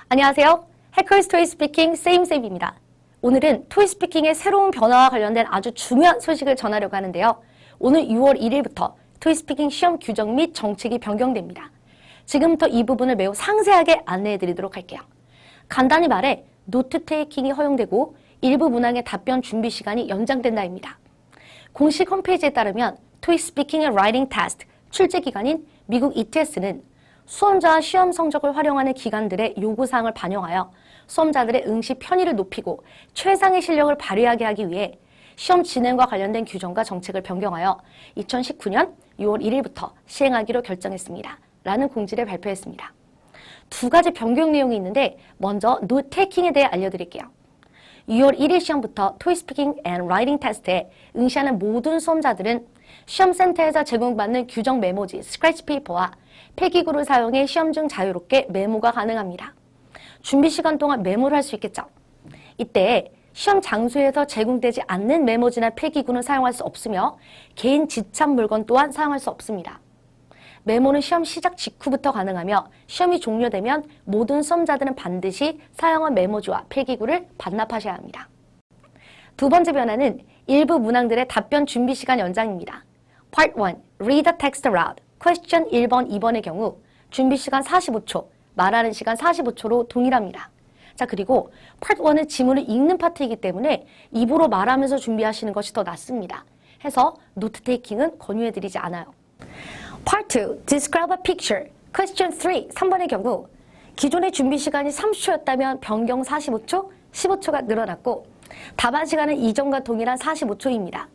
안녕하세요. 해커스 토익 스피킹 쌤입니다. 오늘은 토익 스피킹의 새로운 변화와 관련된 아주 중요한 소식을 전하려고 하는데요. 오늘 6월 1일부터 토익 스피킹 시험 규정 및 정책이 변경됩니다. 지금부터 이 부분을 매우 상세하게 안내해 드리도록 할게요. 간단히 말해 노트 테이킹이 허용되고 일부 문항의 답변 준비 시간이 연장된다입니다. 공식 홈페이지에 따르면 토익 스피킹의 라이팅 테스트 출제 기간인 미국 ETS는 수험자와 시험 성적을 활용하는 기관들의 요구사항을 반영하여 수험자들의 응시 편의를 높이고 최상의 실력을 발휘하게 하기 위해 시험 진행과 관련된 규정과 정책을 변경하여 2019년 6월 1일부터 시행하기로 결정했습니다. 라는 공지를 발표했습니다. 두 가지 변경 내용이 있는데 먼저 노트 테이킹에 대해 알려드릴게요. 6월 1일 시험부터 토익 스피킹 앤 라이팅 테스트에 응시하는 모든 수험자들은 시험센터에서 제공받는 규정 메모지 스크래치 페이퍼와 필기구를 사용해 시험 중 자유롭게 메모가 가능합니다. 준비 시간 동안 메모를 할 수 있겠죠. 이때 시험 장소에서 제공되지 않는 메모지나 필기구는 사용할 수 없으며 개인 지참 물건 또한 사용할 수 없습니다. 메모는 시험 시작 직후부터 가능하며 시험이 종료되면 모든 수험자들은 반드시 사용한 메모지와 필기구를 반납하셔야 합니다. 두 번째 변화는 일부 문항들의 답변 준비 시간 연장입니다. Part 1. Read the text aloud. Question 1번, 2번의 경우 준비 시간 45초, 말하는 시간 45초로 동일합니다. 자, 그리고 Part 1은 지문을 읽는 파트이기 때문에 입으로 말하면서 준비하시는 것이 더 낫습니다. 해서 노트 테이킹은 권유해드리지 않아요. Part 2. Describe a picture. Question 3. 3번의 경우 기존의 준비 시간이 30초였다면 변경 45초, 15초가 늘어났고 답안 시간은 이전과 동일한 45초입니다.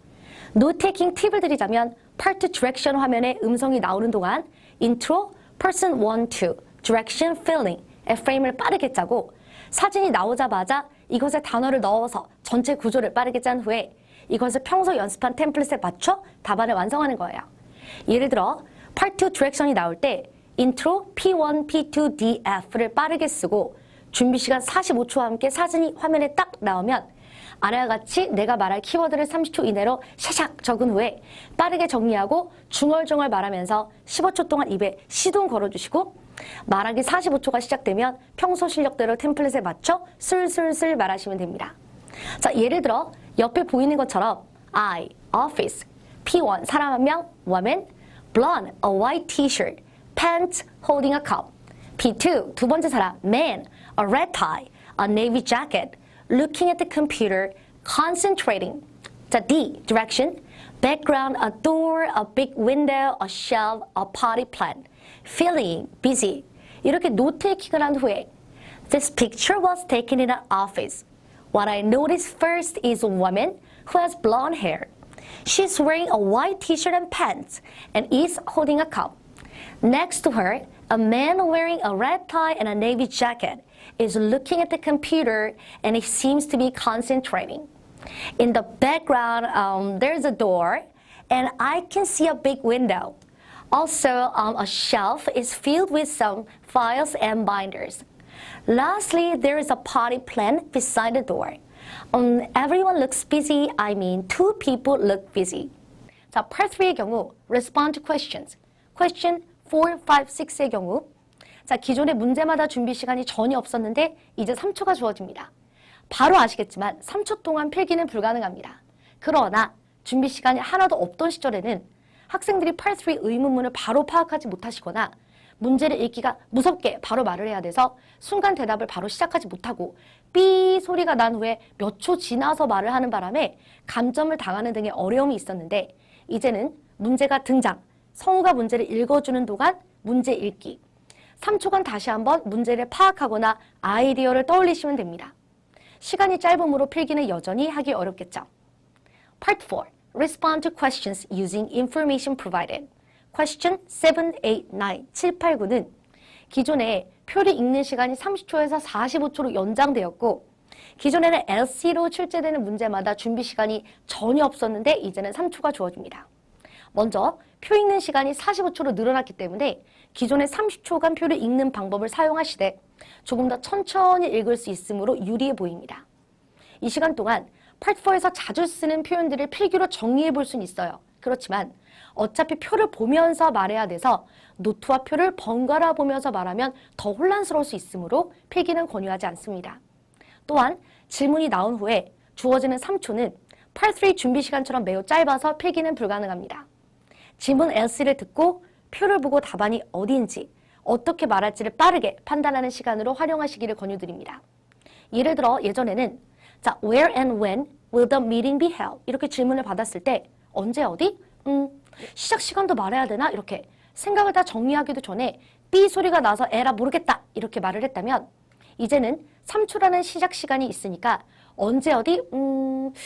노트 테이킹 팁을 드리자면 Part 2 Direction 화면에 음성이 나오는 동안 Intro, Person 1, 2, Direction, Filling, Frame을 빠르게 짜고 사진이 나오자마자 이것에 단어를 넣어서 전체 구조를 빠르게 짠 후에 이것을 평소 연습한 템플릿에 맞춰 답안을 완성하는 거예요. 예를 들어 Part 2 Direction이 나올 때 Intro, P1, P2, D, F를 빠르게 쓰고 준비 시간 45초와 함께 사진이 화면에 딱 나오면 아래와 같이 내가 말할 키워드를 30초 이내로 샤샥 적은 후에 빠르게 정리하고 중얼중얼 말하면서 15초 동안 입에 시동 걸어주시고 말하기 45초가 시작되면 평소 실력대로 템플릿에 맞춰 슬슬슬 말하시면 됩니다. 자, 예를 들어 옆에 보이는 것처럼 I, office, P1, 사람 한 명, woman, blonde, a white t-shirt, pants, holding a cup, P2, 두 번째 사람, man, a red tie, a navy jacket, looking at the computer, concentrating. 자, D, direction, background, a door, a big window, a shelf, a potty plant, feeling, busy. 이렇게 노트 테이킹을 한 후에 This picture was taken in an office. What I noticed first is a woman who has blonde hair. She's wearing a white t-shirt and pants and is holding a cup. Next to her, a man wearing a red tie and a navy jacket is looking at the computer and he seems to be concentrating. In the background, there's a door and I can see a big window. Also, a shelf is filled with some files and binders. Lastly, there is a potty plant beside the door. Everyone looks busy. I mean, two people look busy. 자, Part 3의 경우, respond to questions. Question 4, 5, 6의 경우 자, 기존의 문제마다 준비 시간이 전혀 없었는데 이제 3초가 주어집니다. 바로 아시겠지만 3초 동안 필기는 불가능합니다. 그러나 준비 시간이 하나도 없던 시절에는 학생들이 Part 3 의문문을 바로 파악하지 못하시거나 문제를 읽기가 무섭게 바로 말을 해야 돼서 순간 대답을 바로 시작하지 못하고 삐 소리가 난 후에 몇 초 지나서 말을 하는 바람에 감점을 당하는 등의 어려움이 있었는데 이제는 문제가 등장, 성우가 문제를 읽어주는 동안 문제 읽기 3초간 다시 한번 문제를 파악하거나 아이디어를 떠올리시면 됩니다. 시간이 짧으므로 필기는 여전히 하기 어렵겠죠. Part 4. Respond to questions using information provided. Question 7, 8, 9, 7, 8, 9는 기존에 표를 읽는 시간이 30초에서 45초로 연장되었고 기존에는 LC로 출제되는 문제마다 준비 시간이 전혀 없었는데 이제는 3초가 주어집니다. 먼저 표 읽는 시간이 45초로 늘어났기 때문에 기존의 30초간 표를 읽는 방법을 사용하시되 조금 더 천천히 읽을 수 있으므로 유리해 보입니다. 이 시간 동안 Part 4에서 자주 쓰는 표현들을 필기로 정리해 볼 수는 있어요. 그렇지만 어차피 표를 보면서 말해야 돼서 노트와 표를 번갈아 보면서 말하면 더 혼란스러울 수 있으므로 필기는 권유하지 않습니다. 또한 질문이 나온 후에 주어지는 3초는 Part 3 준비 시간처럼 매우 짧아서 필기는 불가능합니다. 질문 LC를 듣고 표를 보고 답안이 어디인지 어떻게 말할지를 빠르게 판단하는 시간으로 활용하시기를 권유드립니다. 예를 들어 예전에는 자, where and when will the meeting be held? 이렇게 질문을 받았을 때 언제 어디? 시작 시간도 말해야 되나? 이렇게 생각을 다 정리하기도 전에 삐 소리가 나서 에라 모르겠다 이렇게 말을 했다면 이제는 3초라는 시작 시간이 있으니까 언제 어디?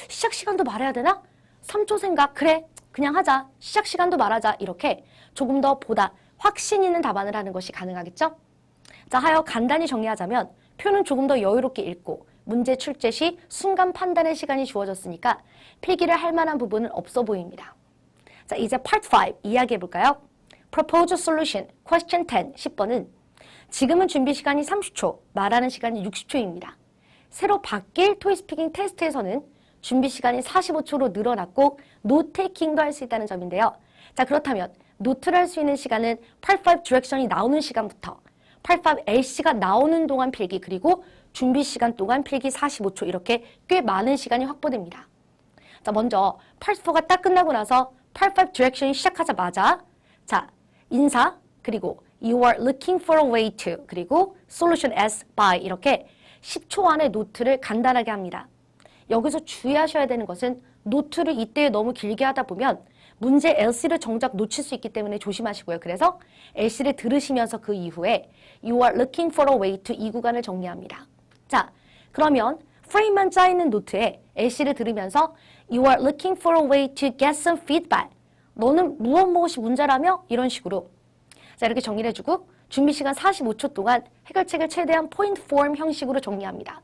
시작 시간도 말해야 되나? 3초 생각 그래 그냥 하자 시작 시간도 말하자 이렇게 조금 더 보다 확신 있는 답안을 하는 것이 가능하겠죠? 자, 하여 간단히 정리하자면 표는 조금 더 여유롭게 읽고 문제 출제 시 순간 판단의 시간이 주어졌으니까 필기를 할 만한 부분은 없어 보입니다. 자, 이제 Part 5 이야기해 볼까요? Propose a solution, question 10, 10번은 지금은 준비 시간이 30초, 말하는 시간이 60초입니다. 새로 바뀔 토익스피킹 테스트에서는 준비 시간이 45초로 늘어났고 노테이킹도 할 수 있다는 점인데요. 자, 그렇다면 노트를 할 수 있는 시간은 Part 5 디렉션이 나오는 시간부터 Part 5 LC가 나오는 동안 필기 그리고 준비 시간 동안 필기 45초 이렇게 꽤 많은 시간이 확보됩니다. 자, 먼저 Part 4가 딱 끝나고 나서 Part 5 디렉션이 시작하자마자 자, 인사 그리고 You are looking for a way to 그리고 Solution as by 이렇게 10초 안에 노트를 간단하게 합니다. 여기서 주의하셔야 되는 것은 노트를 이때 너무 길게 하다 보면 문제 LC를 정작 놓칠 수 있기 때문에 조심하시고요. 그래서 LC를 들으시면서 그 이후에 You are looking for a way to 이 구간을 정리합니다. 자, 그러면 프레임만 짜있는 노트에 LC를 들으면서 You are looking for a way to get some feedback. 너는 무엇이 문제라며? 이런 식으로 자, 이렇게 정리를 해주고 준비 시간 45초 동안 해결책을 최대한 포인트 폼 형식으로 정리합니다.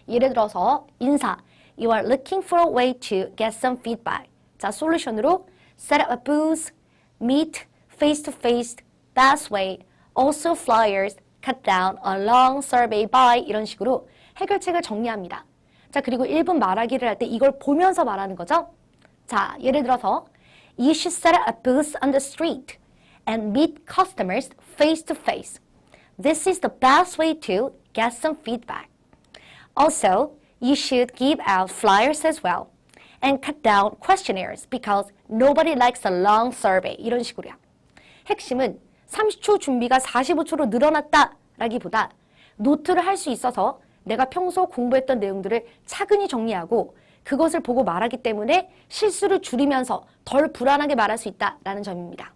예를 들어서 인사 You are looking for a way to get some feedback. 자, 솔루션으로 set up a booth, meet, face-to-face, best way, also flyers, cut down a long survey by 이런 식으로 해결책을 정리합니다. 자, 그리고 1분 말하기를 할 때 이걸 보면서 말하는 거죠. 자, 예를 들어서 You should set up a booth on the street and meet customers face-to-face. This is the best way to get some feedback. Also, you should give out flyers as well and cut down questionnaires because nobody likes a long survey. 이런 식으로요. 핵심은 30초 준비가 45초로 늘어났다라기보다 노트를 할 수 있어서 내가 평소 공부했던 내용들을 차근히 정리하고 그것을 보고 말하기 때문에 실수를 줄이면서 덜 불안하게 말할 수 있다라는 점입니다.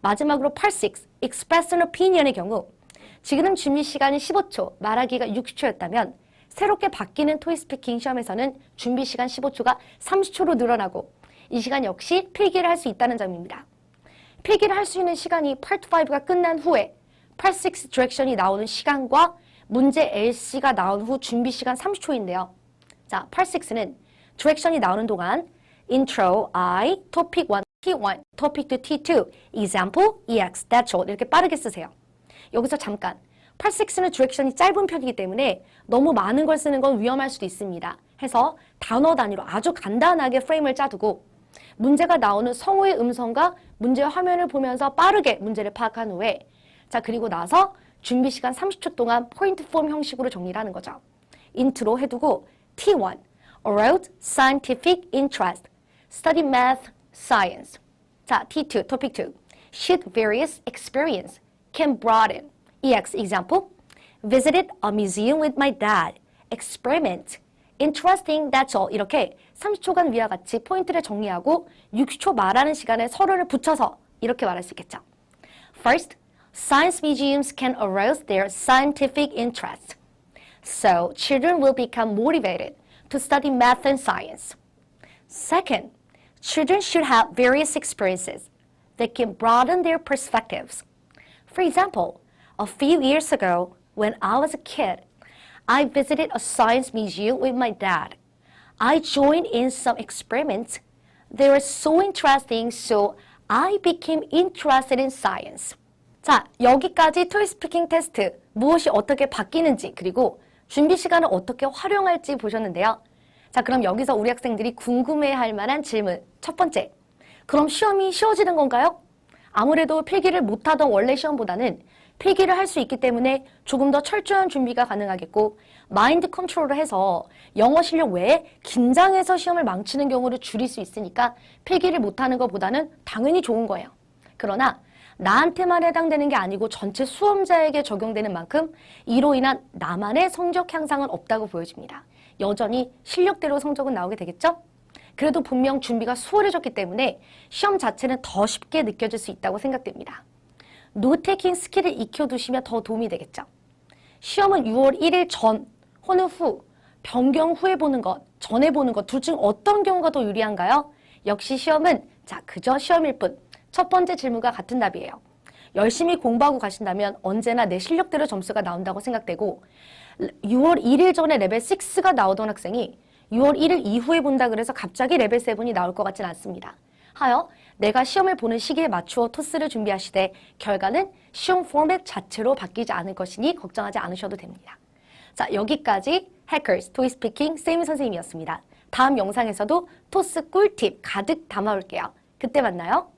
마지막으로 Part 6, Express an Opinion의 경우 지금 준비 시간이 15초, 말하기가 60초였다면 새롭게 바뀌는 토익 스피킹 시험에서는 준비 시간 15초가 30초로 늘어나고 이 시간 역시 필기를 할 수 있다는 점입니다. 필기를 할 수 있는 시간이 Part 5가 끝난 후에 Part 6 디렉션이 나오는 시간과 문제 LC가 나온 후 준비 시간 30초인데요. 자, Part 6는 디렉션이 나오는 동안 Intro, I, Topic 1, T1, Topic 2, T2, Example, EX, That's all 이렇게 빠르게 쓰세요. 여기서 잠깐 Part 6는 디렉션이 짧은 편이기 때문에 너무 많은 걸 쓰는 건 위험할 수도 있습니다. 해서 단어 단위로 아주 간단하게 프레임을 짜두고 문제가 나오는 성우의 음성과 문제 화면을 보면서 빠르게 문제를 파악한 후에 자, 그리고 나서 준비 시간 30초 동안 포인트 폼 형식으로 정리를 하는 거죠. 인트로 해두고 T1, Aroused Scientific Interest, Study Math, Science. 자, T2, Topic 2, Should Various Experience Can Broaden. EX, Example, Visited a museum with my dad. Experiment. Interesting, that's all. 이렇게 30초간 위와 같이 포인트를 정리하고 60초 말하는 시간에 서로를 붙여서 이렇게 말할 수 있겠죠. First, science museums can arouse their scientific interest. So, children will become motivated to study math and science. Second, children should have various experiences that can broaden their perspectives. For example, a few years ago, when I was a kid, I visited a science museum with my dad. I joined in some experiments. They were so interesting, so I became interested in science. 자, 여기까지 토익 스피킹 테스트, 무엇이 어떻게 바뀌는지, 그리고 준비 시간을 어떻게 활용할지 보셨는데요. 자, 그럼 여기서 우리 학생들이 궁금해할 만한 질문. 첫 번째, 그럼 시험이 쉬워지는 건가요? 아무래도 필기를 못하던 원래 시험보다는 필기를 할 수 있기 때문에 조금 더 철저한 준비가 가능하겠고 마인드 컨트롤을 해서 영어 실력 외에 긴장해서 시험을 망치는 경우를 줄일 수 있으니까 필기를 못하는 것보다는 당연히 좋은 거예요. 그러나 나한테만 해당되는 게 아니고 전체 수험자에게 적용되는 만큼 이로 인한 나만의 성적 향상은 없다고 보여집니다. 여전히 실력대로 성적은 나오게 되겠죠? 그래도 분명 준비가 수월해졌기 때문에 시험 자체는 더 쉽게 느껴질 수 있다고 생각됩니다. 노테이킹 스킬을 익혀두시면 더 도움이 되겠죠. 시험은 6월 1일 전 혹은 후, 변경 후에 보는 것, 전에 보는 것 둘 중 어떤 경우가 더 유리한가요? 역시 시험은 그저 시험일 뿐. 첫 번째 질문과 같은 답이에요. 열심히 공부하고 가신다면 언제나 내 실력대로 점수가 나온다고 생각되고 6월 1일 전에 레벨 6가 나오던 학생이 6월 1일 이후에 본다 그래서 갑자기 레벨 7이 나올 것 같진 않습니다. 하여 내가 시험을 보는 시기에 맞추어 토스를 준비하시되 결과는 시험 포맷 자체로 바뀌지 않을 것이니 걱정하지 않으셔도 됩니다. 자, 여기까지 해커스 토익 스피킹 세이미 선생님이었습니다. 다음 영상에서도 토스 꿀팁 가득 담아올게요. 그때 만나요.